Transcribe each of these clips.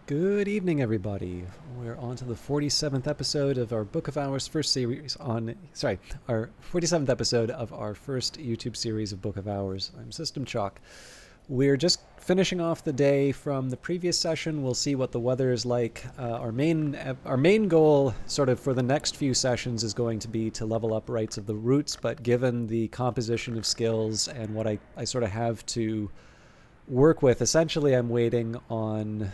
Good evening, everybody. We're on to the 47th episode of our Book of Hours first series on, our 47th episode of our first YouTube series of Book of Hours. I'm System Chalk. We're just finishing off the day from the previous session. We'll see what the weather is like. Our main goal, sort of for the next few sessions, is going to be to level up Rites of the Roots. But given the composition of skills and what I sort of have to work with, essentially, I'm waiting on.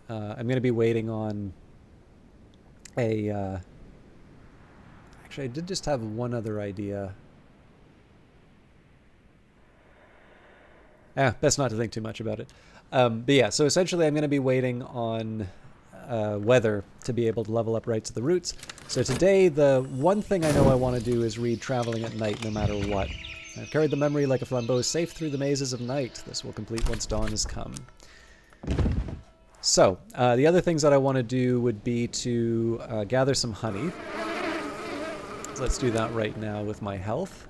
I'm going to be waiting on a. Actually, I did just have one other idea. Best not to think too much about it. But yeah, so essentially, I'm going to be waiting on weather to be able to level up Rites of the Roots. So today, the one thing I know I want to do is read Traveling at Night no matter what. I've carried the memory like a flambeau safe through the mazes of night. This will complete once dawn has come. So, the other things that I want to do would be to gather some honey. So let's do that right now with my health.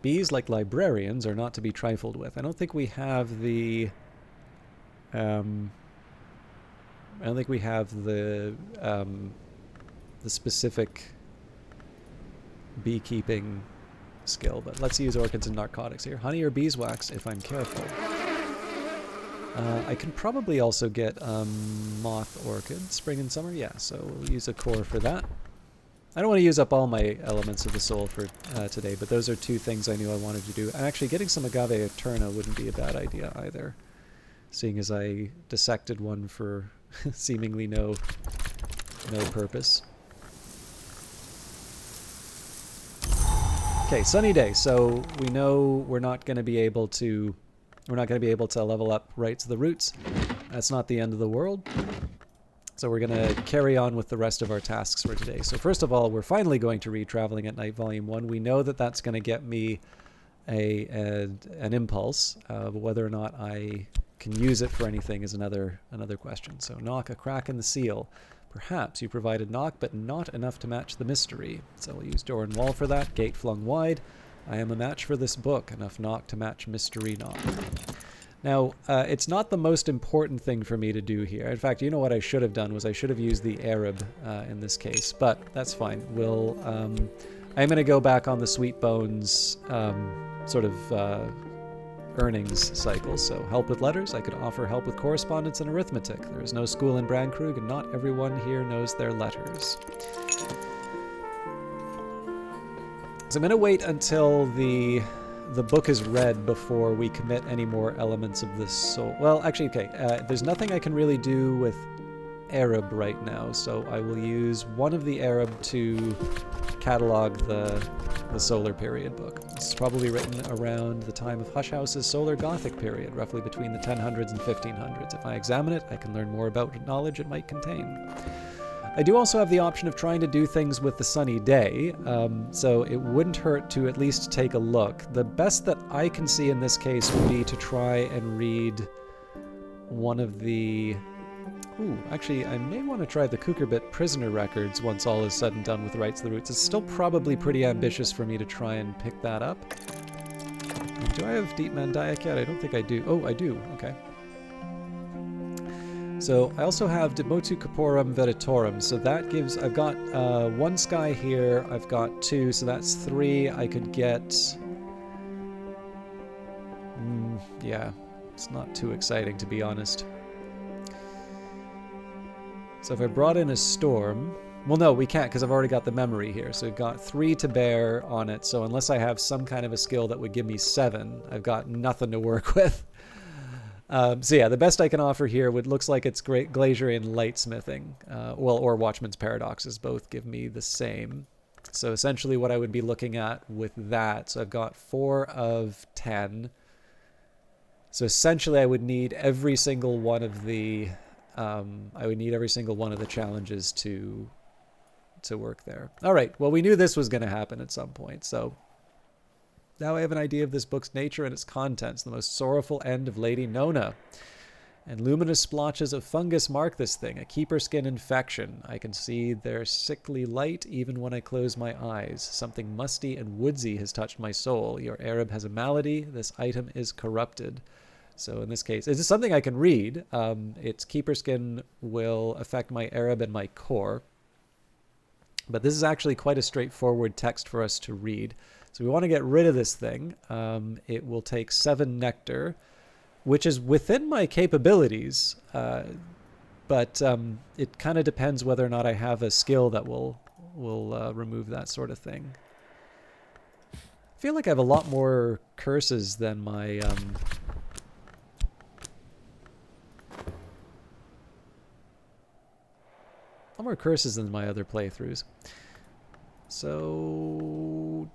Bees, like librarians, are not to be trifled with. I don't think we have the... I don't think we have the specific beekeeping skill, but let's use orchids and narcotics here. Honey or beeswax, if I'm careful. I can probably also get moth orchid, spring and summer. Yeah, so we'll use a core for that. I don't want to use up all my elements of the soul for today, but those are two things I knew I wanted to do. And actually, getting some agave eterna wouldn't be a bad idea either, seeing as I dissected one for seemingly no purpose. Okay, sunny day. So we know we're not going to be able to level up Rites of the Roots. That's not the end of the world. So we're going to carry on with the rest of our tasks for today. So first of all, we're finally going to read Traveling at Night Volume 1. We know that that's going to get me an impulse. But whether or not I can use it for anything is another question. So knock, a crack in the seal. Perhaps you provided knock, but not enough to match the mystery. So we'll use door and wall for that. Gate flung wide. I am a match for this book. Enough knock to match mystery knock. Now, it's not the most important thing for me to do here. In fact, you know what I should have done was I should have used the Arab in this case, but that's fine. I'm going to go back on the Sweet Bones earnings cycle. So help with letters, I could offer help with correspondence and arithmetic. There is no school in Brandkrug, and not everyone here knows their letters. So I'm going to wait until the book is read before we commit any more elements of the soul. Well, actually, okay, there's nothing I can really do with Arab right now, so I will use one of the Arab to catalog the Solar Period book. This is probably written around the time of Hush House's Solar Gothic period, roughly between the 1000s and 1500s. If I examine it, I can learn more about knowledge it might contain. I do also have the option of trying to do things with the sunny day, so it wouldn't hurt to at least take a look. The best that I can see in this case would be to try and read one of the... Ooh, actually, I may want to try the Kukerbit prisoner records once all is said and done with Rites of the Roots. It's still probably pretty ambitious for me to try and pick that up. Do I have Deep Mandaic yet? I don't think I do. Oh, I do. Okay. So I also have De Motu Corporum Veritorum, so that gives... I've got one sky here, I've got two, so that's three. I could get... yeah, it's not too exciting, to be honest. So if I brought in a storm... Well, no, we can't, because I've already got the memory here. So we've got 3 to bear on it, so unless I have some kind of a skill that would give me 7, I've got nothing to work with. So yeah, the best I can offer here looks like it's Glacierian Lightsmithing, or Watchman's Paradoxes. Both give me the same. So essentially what I would be looking at with that, so I've got 4 of 10. So essentially I would need every single one of the challenges to work there. All right, well, we knew this was going to happen at some point, so now I have an idea of this book's nature and its contents. The most sorrowful end of Lady Nonna. And luminous splotches of fungus mark this thing, a keeper skin infection. I can see their sickly light even when I close my eyes. Something musty and woodsy has touched my soul. Your Arab has a malady. This item is corrupted. So in this case, it's something I can read. Its keeper skin will affect my Arab and my core. But this is actually quite a straightforward text for us to read. So we want to get rid of this thing. It will take 7 nectar, which is within my capabilities. But it kind of depends whether or not I have a skill that will remove that sort of thing. I feel like I have a lot more curses than my... more curses than my other playthroughs. So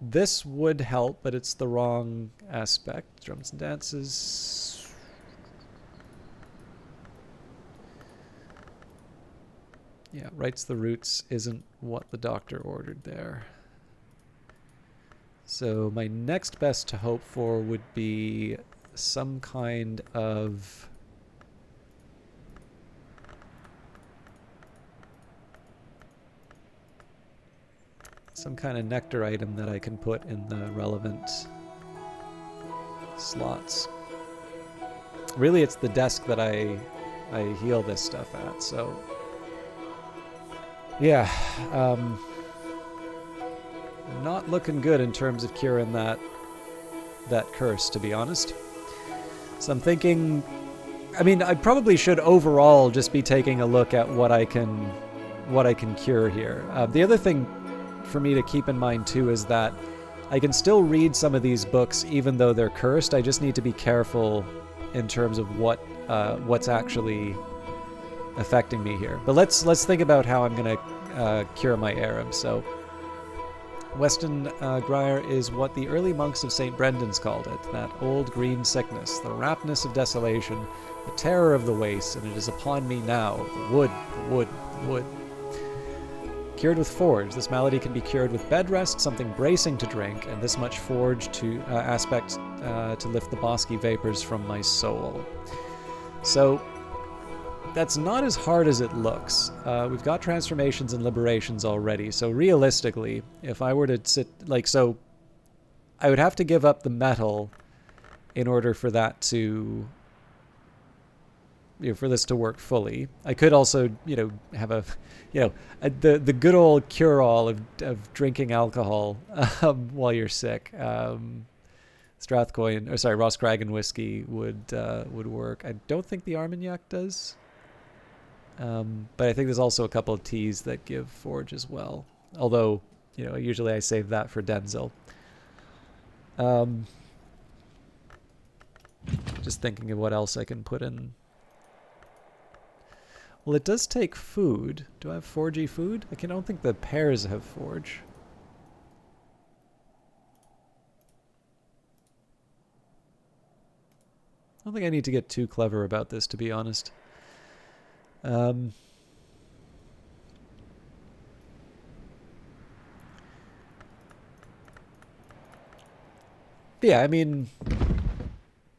this would help, but it's the wrong aspect. Drums and dances. Yeah, rights the roots isn't what the doctor ordered there. So my next best to hope for would be some kind of... some kind of nectar item that I can put in the relevant slots. Really, it's the desk that I heal this stuff at, so... yeah, not looking good in terms of curing that curse, to be honest. So I'm thinking... I mean, I probably should overall just be taking a look at what I can cure here. The other thing for me to keep in mind too is that I can still read some of these books even though they're cursed. I just need to be careful in terms of what's actually affecting me here. But let's think about how I'm gonna cure my Arab. So Weston Grier is what the early monks of St. Brendan's called it, that old green sickness, the raptness of desolation, the terror of the wastes, and it is upon me now. Wood, wood, wood. Cured with forge. This malady can be cured with bed rest, something bracing to drink, and this much forge to aspect to lift the bosky vapors from my soul. So that's not as hard as it looks. We've got transformations and liberations already, so realistically, if I were to sit... like, so I would have to give up the metal in order for that to... for this to work fully. I could also, have a, the good old cure-all of drinking alcohol while you're sick. Strathcoy, Roscragan whiskey would work. I don't think the Armagnac does. But I think there's also a couple of teas that give forge as well. Although, usually I save that for Denzel. Just thinking of what else I can put in. Well, it does take food. Do I have forgy food? I don't think the pears have forge. I don't think I need to get too clever about this, to be honest. Yeah, I mean,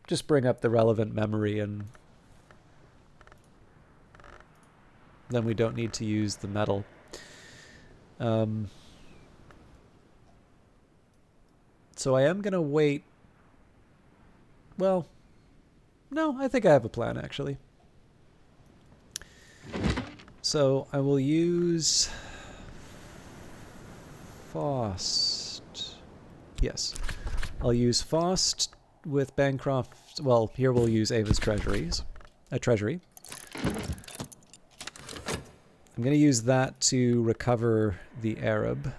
just bring up the relevant memory and then we don't need to use the metal. So I am going to wait. Well, no, I think I have a plan, actually. So I will use Faust. Yes. I'll use Faust with Bancroft. Well, here we'll use Ava's treasury. I'm going to use that to recover the Arab.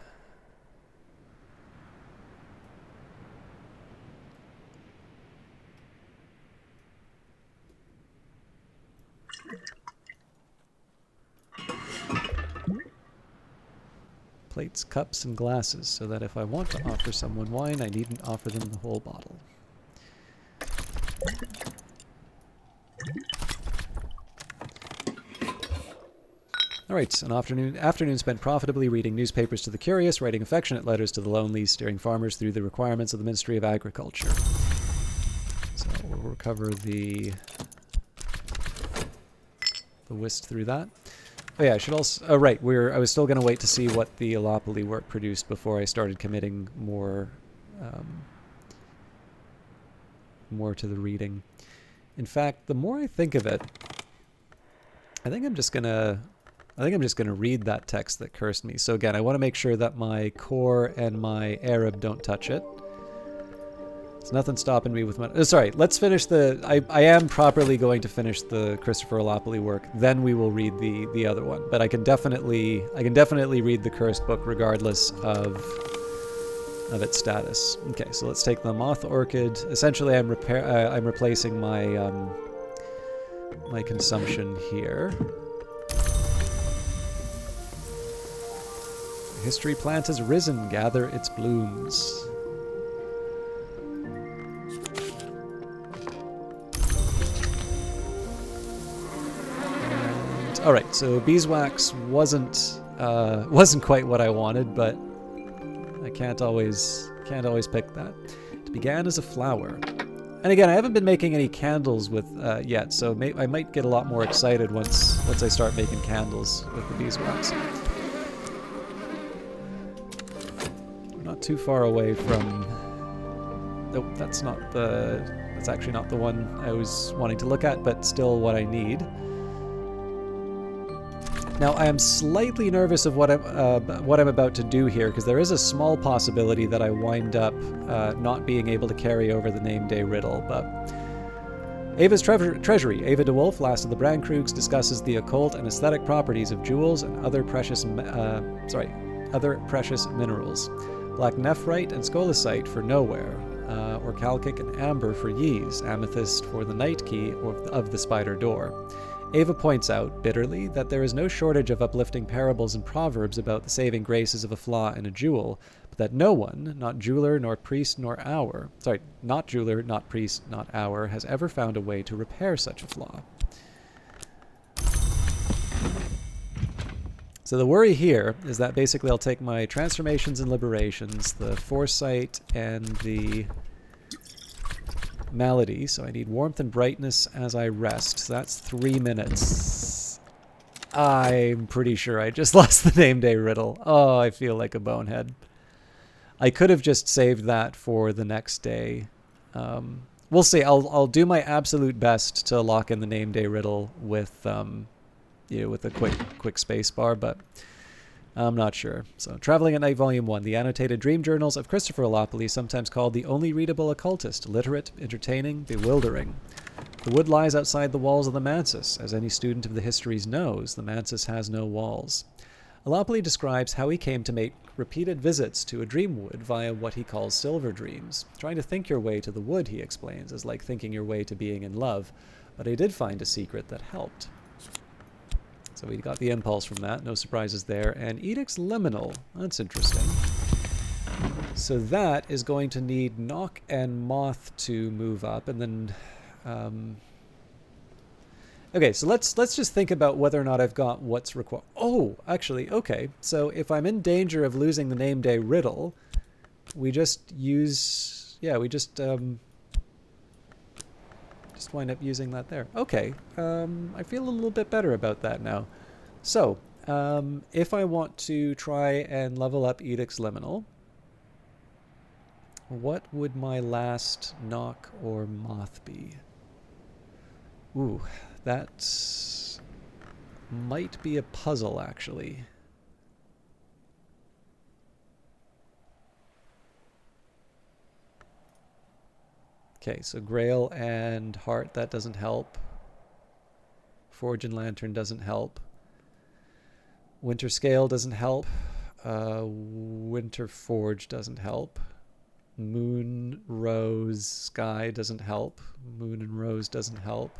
Plates, cups, and glasses, so that if I want to offer someone wine, I needn't offer them the whole bottle. Alright, an afternoon spent profitably reading newspapers to the curious, writing affectionate letters to the lonely, steering farmers through the requirements of the Ministry of Agriculture. So we'll recover the whist through that. Oh yeah, I should also... oh right, I was still going to wait to see what the Allopoly work produced before I started committing more more to the reading. In fact, the more I think of it, I think I'm just gonna read that text that cursed me. So again, I want to make sure that my core and my Arab don't touch it. There's nothing stopping me with my... sorry, let's finish the... I am properly going to finish the Christopher Olopoli work. Then we will read the other one. But I can definitely read the cursed book regardless of its status. Okay, so let's take the Moth Orchid. Essentially, I'm replacing my my consumption here. The history plant has risen. Gather its blooms. All right, so beeswax wasn't quite what I wanted, but I can't always pick that. It began as a flower, and again, I haven't been making any candles with yet, so I might get a lot more excited once I start making candles with the beeswax. We're not too far away from. Nope, that's actually not the one I was wanting to look at, but still what I need. Now, I am slightly nervous of what I'm about to do here, because there is a small possibility that I wind up not being able to carry over the name day riddle, but... Ava's Treasury. Ava DeWolf, last of the Brandkreugs, discusses the occult and aesthetic properties of jewels and other precious minerals. Black nephrite and scolecite for nowhere, orchalcic and amber for yeas, amethyst for the night key of the spider door. Ava points out, bitterly, that there is no shortage of uplifting parables and proverbs about the saving graces of a flaw in a jewel, but that no one, not jeweler, nor priest, nor hour, not jeweler, not priest, not hour, has ever found a way to repair such a flaw. So the worry here is that basically I'll take my transformations and liberations, the foresight and the malady, so I need warmth and brightness as I rest. So that's 3 minutes. I'm pretty sure I just lost the name day riddle. Oh, I feel like a bonehead. I could have just saved that for the next day. We'll see. I'll do my absolute best to lock in the name day riddle with with a quick space bar, but I'm not sure. So, Traveling at Night, Volume 1, the annotated dream journals of Christopher Olopoli, sometimes called the only readable occultist, literate, entertaining, bewildering. The wood lies outside the walls of the mansis. As any student of the histories knows, the mansis has no walls. Olopoli describes how he came to make repeated visits to a dream wood via what he calls silver dreams. Trying to think your way to the wood, he explains, is like thinking your way to being in love, but he did find a secret that helped. So we got the impulse from that, no surprises there. And Edict's Liminal, that's interesting. So that is going to need Knock and Moth to move up, and then... Okay, so let's just think about whether or not I've got what's required. Oh, actually, okay. So if I'm in danger of losing the name day riddle, we just use... Yeah, we just wind up using that there. Okay, I feel a little bit better about that now. So, if I want to try and level up Edict's Liminal, what would my last Knock or Moth be? Ooh, that might be a puzzle, actually. Okay, so Grail and Heart, that doesn't help. Forge and Lantern doesn't help. Winter Scale doesn't help. Winter Forge doesn't help. Moon, Rose, Sky doesn't help. Moon and Rose doesn't help.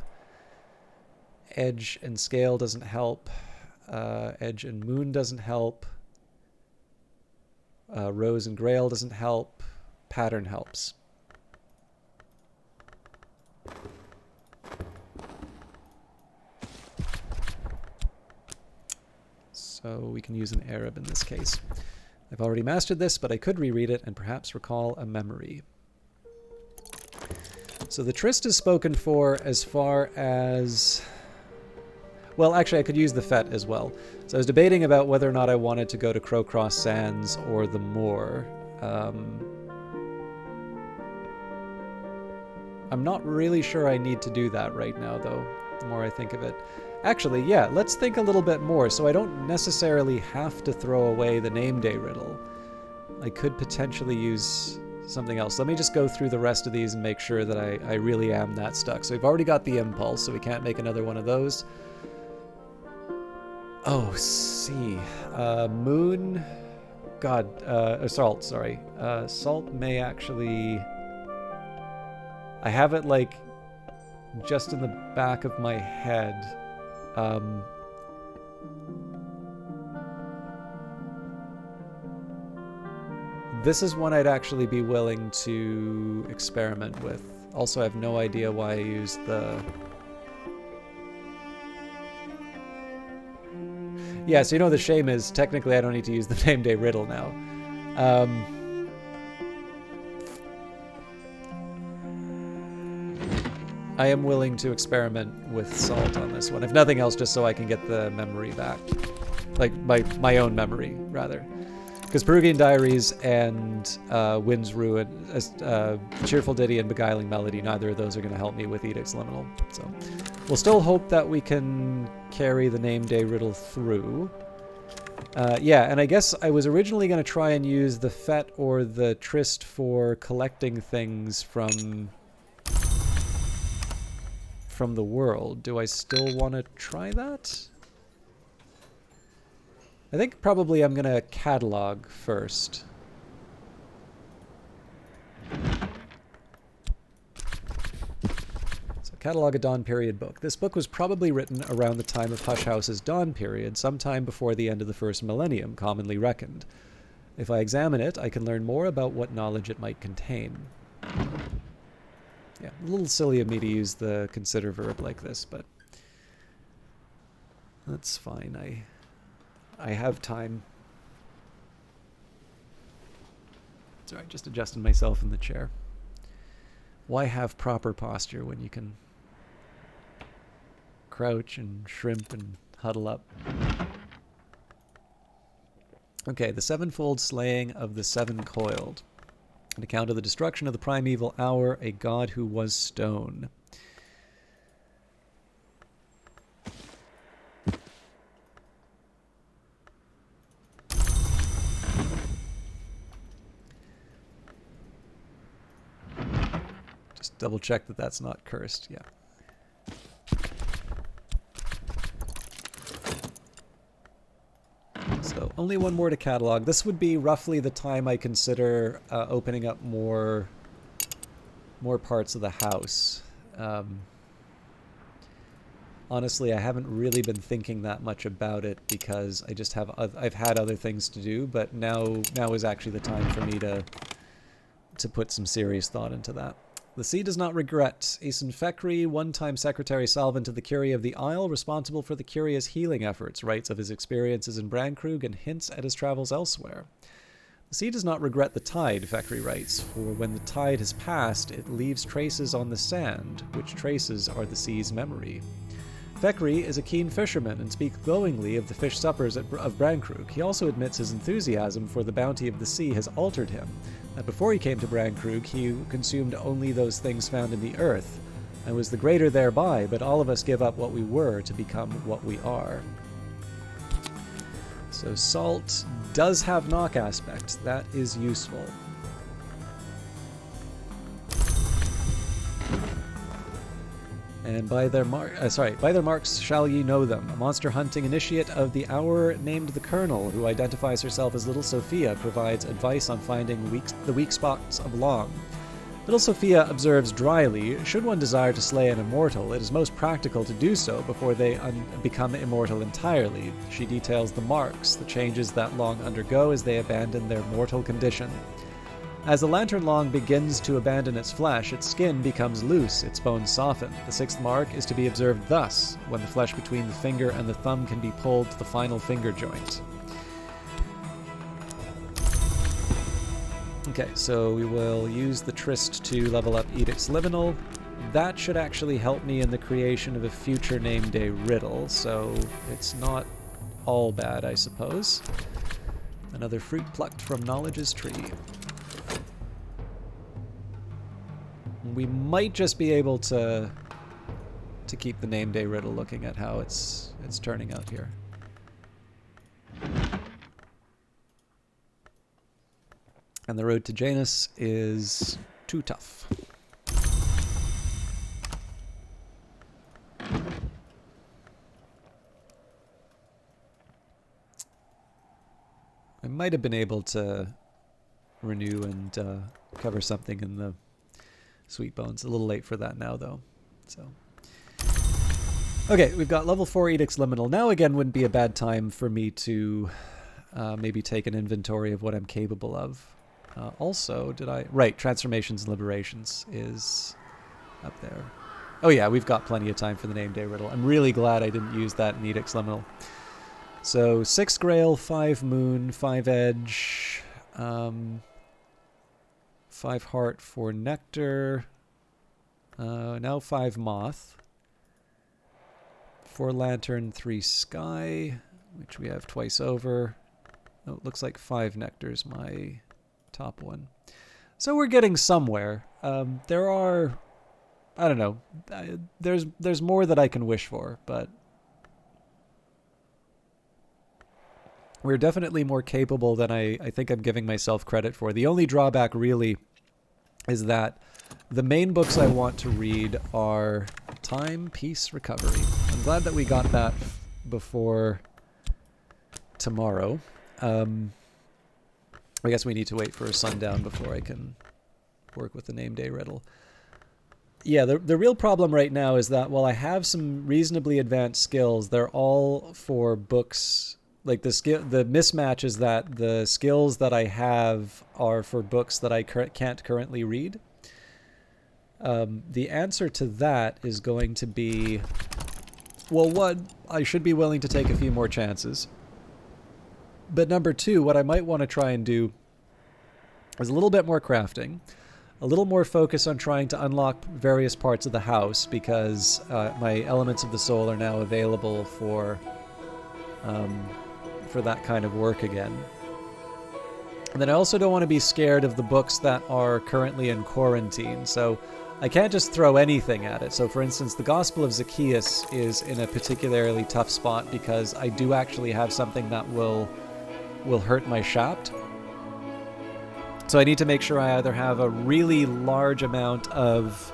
Edge and Scale doesn't help. Edge and Moon doesn't help. Rose and Grail doesn't help. Pattern helps. So we can use an Arab in this case. I've already mastered this, but I could reread it and perhaps recall a memory. So the tryst is spoken for as far as... Well, actually, I could use the Fete as well. So I was debating about whether or not I wanted to go to Crowcross Sands or the Moor. I'm not really sure I need to do that right now, though, the more I think of it. Actually, yeah, let's think a little bit more, so I don't necessarily have to throw away the name day riddle. I could potentially use something else. Let me just go through the rest of these and make sure that I really am that stuck. So we've already got the impulse, so we can't make another one of those. Oh, C. Moon... God, salt, sorry. Salt may actually... I have it, like, just in the back of my head. This is one I'd actually be willing to experiment with. Also, I have no idea why I used the... Yeah, so you know the shame is, technically I don't need to use the name day riddle now. I am willing to experiment with salt on this one. If nothing else, just so I can get the memory back. Like, my own memory, rather. Because Peruvian Diaries and Wind's Ruin, Cheerful Ditty and Beguiling Melody, neither of those are going to help me with Edict's Liminal. So we'll still hope that we can carry the name day riddle through. Yeah, and I guess I was originally going to try and use the Fet or the Trist for collecting things from the world. Do I still want to try that? I think probably I'm going to catalog first. So catalog a Dawn Period book. This book was probably written around the time of Hush House's Dawn Period, sometime before the end of the first millennium, commonly reckoned. If I examine it, I can learn more about what knowledge it might contain. Yeah, a little silly of me to use the consider verb like this, but that's fine. I have time. Sorry, just adjusting myself in the chair. Why have proper posture when you can crouch and shrimp and huddle up? Okay, the sevenfold slaying of the seven coiled. An account of the destruction of the primeval hour, a god who was stone. Just double check that that's not cursed, yeah. So only one more to catalog. This would be roughly the time I consider opening up more parts of the house. Honestly, I haven't really been thinking that much about it because I just have I've had other things to do, but now is actually the time for me to put some serious thought into that. The sea does not regret. Asen Fekri, one-time Secretary Salvant of the Curia of the Isle, responsible for the Curia's healing efforts, writes of his experiences in Brankrug and hints at his travels elsewhere. The sea does not regret the tide, Fekri writes, for when the tide has passed, it leaves traces on the sand, which traces are the sea's memory. Fekri is a keen fisherman and speaks glowingly of the fish suppers of Brankrug. He also admits his enthusiasm for the bounty of the sea has altered him, that before he came to Brankrug, he consumed only those things found in the earth, and was the greater thereby, but all of us give up what we were to become what we are. So salt does have knock aspect. That is useful. And by their marks shall ye know them. A monster hunting initiate of the hour named the Colonel, who identifies herself as Little Sophia, provides advice on finding the weak spots of Long. Little Sophia observes dryly, should one desire to slay an immortal, it is most practical to do so before they become immortal entirely. She details the marks, the changes that Long undergo as they abandon their mortal condition. As the lantern long begins to abandon its flesh, its skin becomes loose, its bones soften. The sixth mark is to be observed thus, when the flesh between the finger and the thumb can be pulled to the final finger joint. Okay, so we will use the Tryst to level up Edict's Liminal. That should actually help me in the creation of a future name day riddle, so it's not all bad, I suppose. Another fruit plucked from Knowledge's tree. we might just be able to keep the name day riddle, looking at how it's turning out here. And the road to Janus is too tough. I might have been able to renew and cover something in the Sweet Bones. A little late for that now, though. So, okay, we've got level 4 Edict's Liminal. Now again wouldn't be a bad time for me to maybe take an inventory of what I'm capable of. Also, right, Transformations and Liberations is up there. Oh yeah, we've got plenty of time for the Name Day Riddle. I'm really glad I didn't use that in Edict's Liminal. So 6 Grail, 5 Moon, 5 Edge, 5 Heart for Nectar, now 5 Moth, 4 Lantern, 3 Sky, which we have twice over. Oh, it looks like 5 Nectar's my top one. So we're getting somewhere. There are, I don't know, there's more that I can wish for, but we're definitely more capable than I think I'm giving myself credit for. The only drawback really is that the main books I want to read are Time, Peace, Recovery. I'm glad that we got that before tomorrow. I guess we need to wait for sundown before I can work with the Name Day Riddle. Yeah, the real problem right now is that while I have some reasonably advanced skills, they're all for books. Like the mismatch is that the skills that I have are for books that I can't currently read. The answer to that is going to be, well, one, I should be willing to take a few more chances. But number two, what I might want to try and do is a little bit more crafting, a little more focus on trying to unlock various parts of the house, because my Elements of the Soul are now available for that kind of work again. And then I also don't want to be scared of the books that are currently in quarantine, so I can't just throw anything at it. So for instance, the Gospel of Zacchaeus is in a particularly tough spot because I do actually have something that will hurt my shaft. So I need to make sure I either have a really large amount of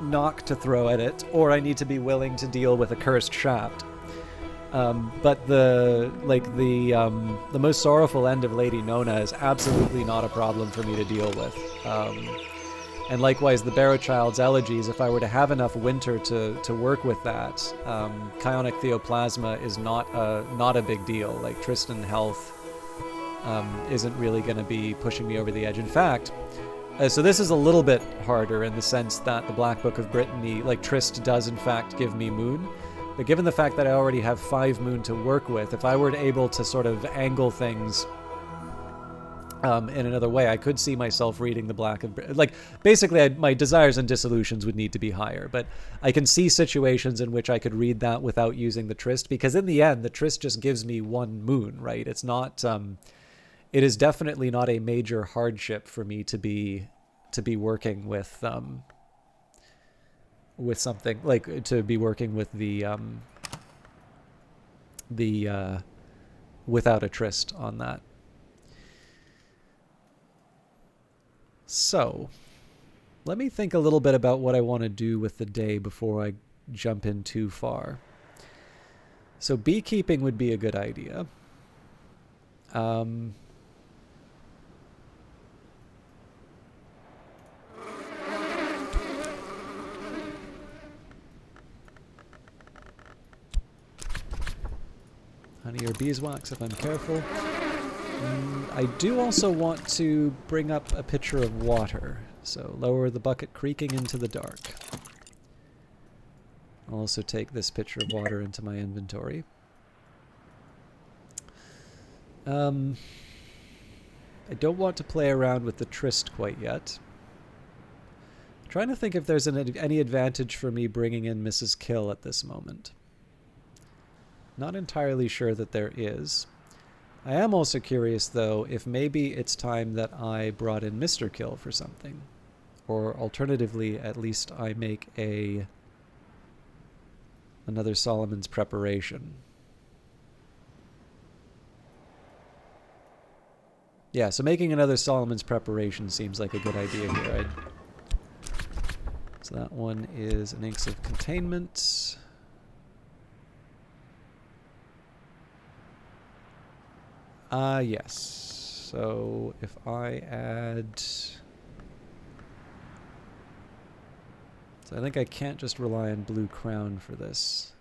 knock to throw at it, or I need to be willing to deal with a cursed shaft. But the most sorrowful end of Lady Nonna is absolutely not a problem for me to deal with. And likewise, the Barrowchild's Elegies, if I were to have enough winter to work with that, Chionic Theoplasma is not a big deal. Like Tristan Health isn't really going to be pushing me over the edge. In fact, so this is a little bit harder in the sense that the Black Book of Brittany, like Trist does in fact give me Moon. But given the fact that I already have 5 Moon to work with, if I were able to sort of angle things in another way, I could see myself reading the Black of... Like, basically, my desires and dissolutions would need to be higher. But I can see situations in which I could read that without using the Trist, because in the end, the Trist just gives me 1 Moon, right? It's not... it is definitely not a major hardship for me to be working with something, like to be working with the without a Trist on that. So, let me think a little bit about what I want to do with the day before I jump in too far. So beekeeping would be a good idea. Honey or beeswax if I'm careful. I do also want to bring up a pitcher of water, so lower the bucket creaking into the dark. I'll also take this pitcher of water into my inventory. I don't want to play around with the Trist quite yet. I'm trying to think if there's any advantage for me bringing in Mrs. Kill at this moment. Not entirely sure that there is. I am also curious, though, if maybe it's time that I brought in Mr. Kill for something. Or alternatively, at least I make another Solomon's preparation. Yeah, so making another Solomon's preparation seems like a good idea here. Right? So that one is an inks of containment. Yes. So if I add... So I think I can't just rely on blue crown for this.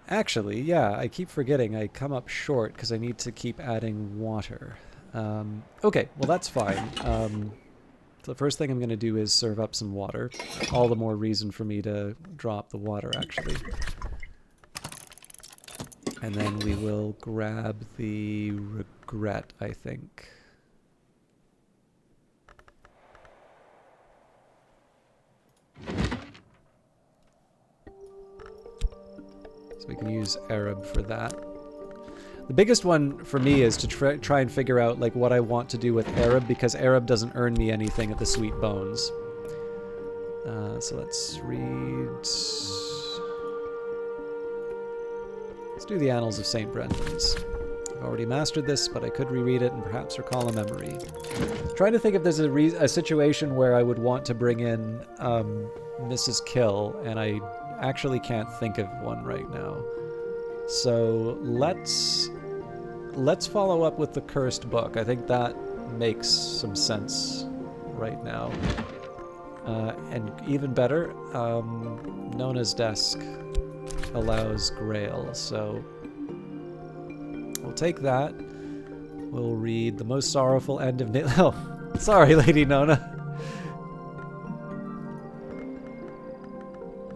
Actually, yeah, I keep forgetting. I come up short because I need to keep adding water. Okay, well that's fine. So the first thing I'm going to do is serve up some water. All the more reason for me to drop the water, actually. And then we will grab the regret, I think. So we can use Arab for that. The biggest one for me is to try and figure out like what I want to do with Arab, because Arab doesn't earn me anything at the Sweet Bones. So let's read... Let's do the Annals of St. Brendan's. I've already mastered this, but I could reread it and perhaps recall a memory. Trying to think if there's a situation where I would want to bring in Mrs. Kill, and I actually can't think of one right now. So let's follow up with the Cursed Book. I think that makes some sense right now. And even better, Nonna's desk allows Grail, so we'll take that. We'll read The Most Sorrowful End of Oh, sorry, Lady Nonna.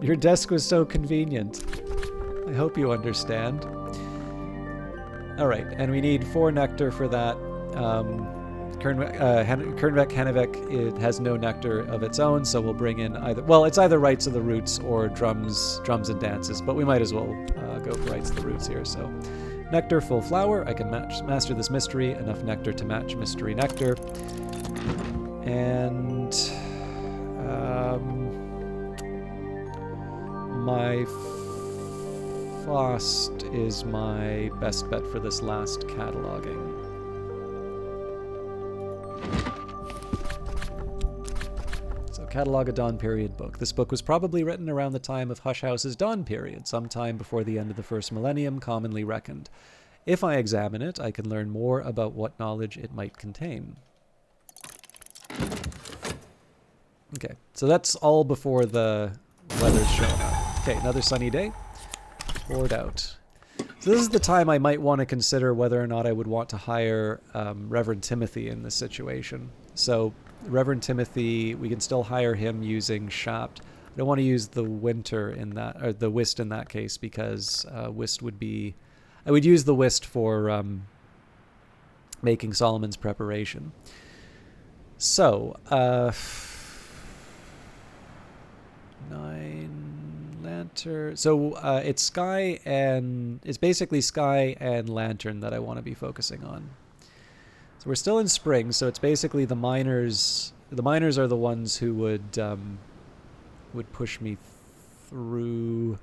Your desk was so convenient. I hope you understand. Alright, and we need 4 nectar for that. Kernvek Hennevek, it has no nectar of its own, so we'll bring in either... Well, it's either Rites of the Roots or drums and dances, but we might as well go for Rites of the Roots here, so... Nectar, full flower. I can master this mystery. Enough nectar to match mystery nectar. And... my Fost is my best bet for this last cataloging. So, Catalog a Dawn Period book. This book was probably written around the time of Hush House's Dawn Period, sometime before the end of the first millennium, commonly reckoned. If I examine it, I can learn more about what knowledge it might contain. Okay, so that's all before the weather's shown up. Okay, another sunny day. Poured out. So this is the time I might want to consider whether or not I would want to hire Reverend Timothy in this situation. So Reverend Timothy, we can still hire him using Shapt. I don't want to use the Winter in that, or the Whist in that case, because Whist would be... I would use the Whist for making Solomon's preparation. So, 9 lantern. So it's Sky and it's basically Sky and Lantern that I want to be focusing on. So we're still in spring, so it's basically the miners. The miners are the ones who would push me through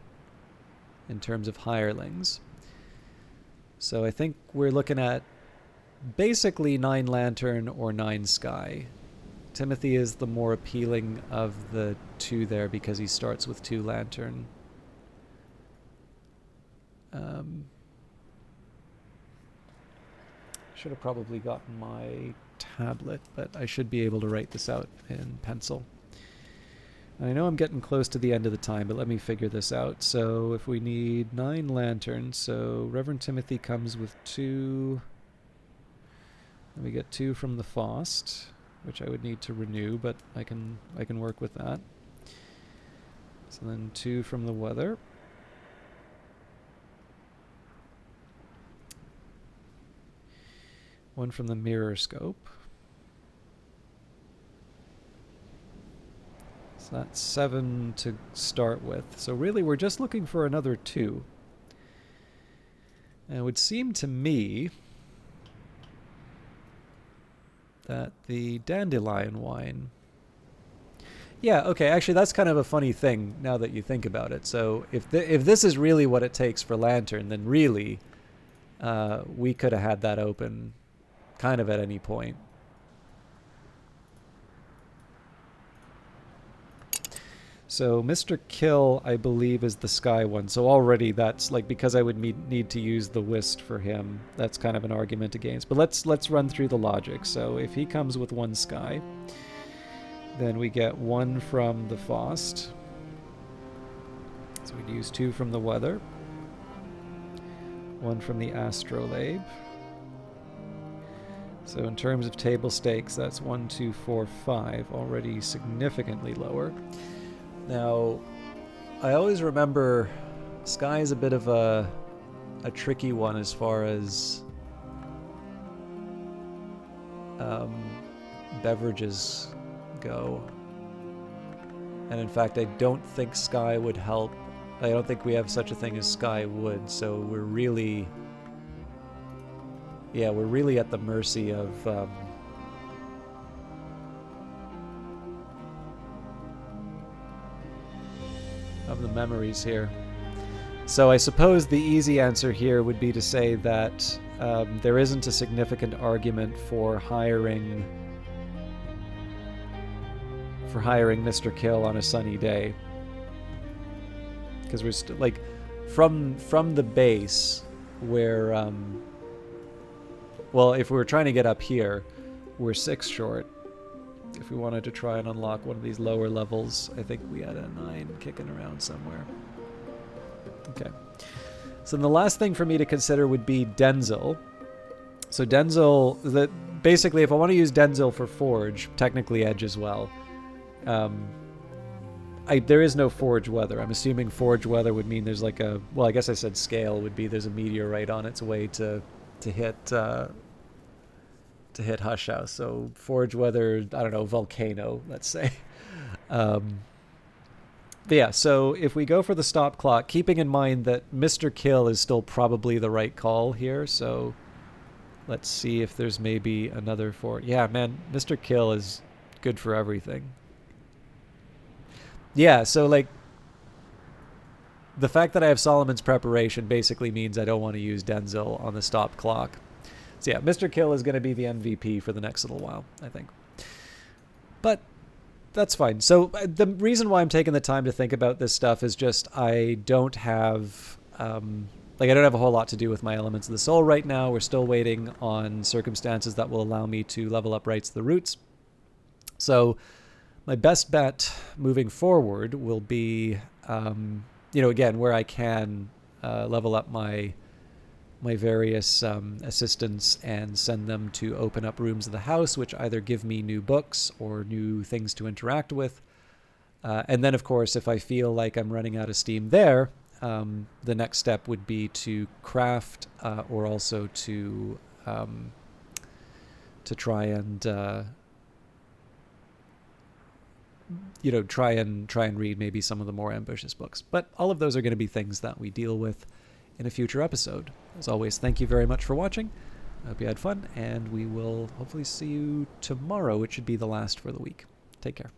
in terms of hirelings. So I think we're looking at basically 9 Lantern or 9 Sky. Timothy is the more appealing of the 2 there because he starts with 2 Lantern. Should have probably gotten my tablet, but I should be able to write this out in pencil. I know I'm getting close to the end of the time, but let me figure this out. So if we need 9 lanterns, so Reverend Timothy comes with 2. And we get 2 from the Fost, which I would need to renew, but I can work with that. So then 2 from the Weather. One from the Mirror Scope. So that's 7 to start with. So really we're just looking for another 2. And it would seem to me that the dandelion wine... Yeah, okay, actually that's kind of a funny thing now that you think about it. So if this is really what it takes for Lantern, then really we could have had that open kind of at any point. So Mr. Kill, I believe, is the sky one. So already that's like, because I would need to use the whist for him, that's kind of an argument against. But let's run through the logic. So if he comes with one sky, then we get one from the Faust. So we'd use two from the weather. One from the astrolabe. So in terms of table stakes, that's 1, 2, 4, 5, already significantly lower. Now, I always remember Sky is a bit of a tricky one as far as beverages go. And in fact, I don't think Sky would help. I don't think we have such a thing as Sky would, so we're really... Yeah, we're really at the mercy of... of the memories here. So I suppose the easy answer here would be to say that there isn't a significant argument for hiring Mr. Kill on a sunny day, because we're still like from the base where well, if we were trying to get up here, we're 6 short. If we wanted to try and unlock one of these lower levels, I think we had a 9 kicking around somewhere. Okay. So the last thing for me to consider would be Denzel. So Denzel, basically if I want to use Denzel for Forge, technically Edge as well, there is no Forge weather. I'm assuming Forge weather would mean there's like a... Well, I guess I said scale would be there's a meteorite on its way to hit Hush House. So Forge weather, I don't know, volcano, let's say. But yeah, so if we go for the stop clock, keeping in mind that Mr. Kill is still probably the right call here, so let's see if there's maybe another Forge. Yeah, man, Mr. Kill is good for everything. Yeah, so like the fact that I have Solomon's preparation basically means I don't want to use Denzel on the stop clock. So yeah, Mr. Kill is going to be the MVP for the next little while, I think. But that's fine. So the reason why I'm taking the time to think about this stuff is just I don't have I don't have a whole lot to do with my Elements of the Soul right now. We're still waiting on circumstances that will allow me to level up Rites of the Roots. So my best bet moving forward will be, again, where I can level up my various assistants and send them to open up rooms of the house, which either give me new books or new things to interact with. And then, of course, if I feel like I'm running out of steam there, the next step would be to craft or also to try and try and read maybe some of the more ambitious books. But all of those are going to be things that we deal with in a future episode. As always, thank you very much for watching. I hope you had fun, and we will hopefully see you tomorrow, which should be the last for the week. Take care.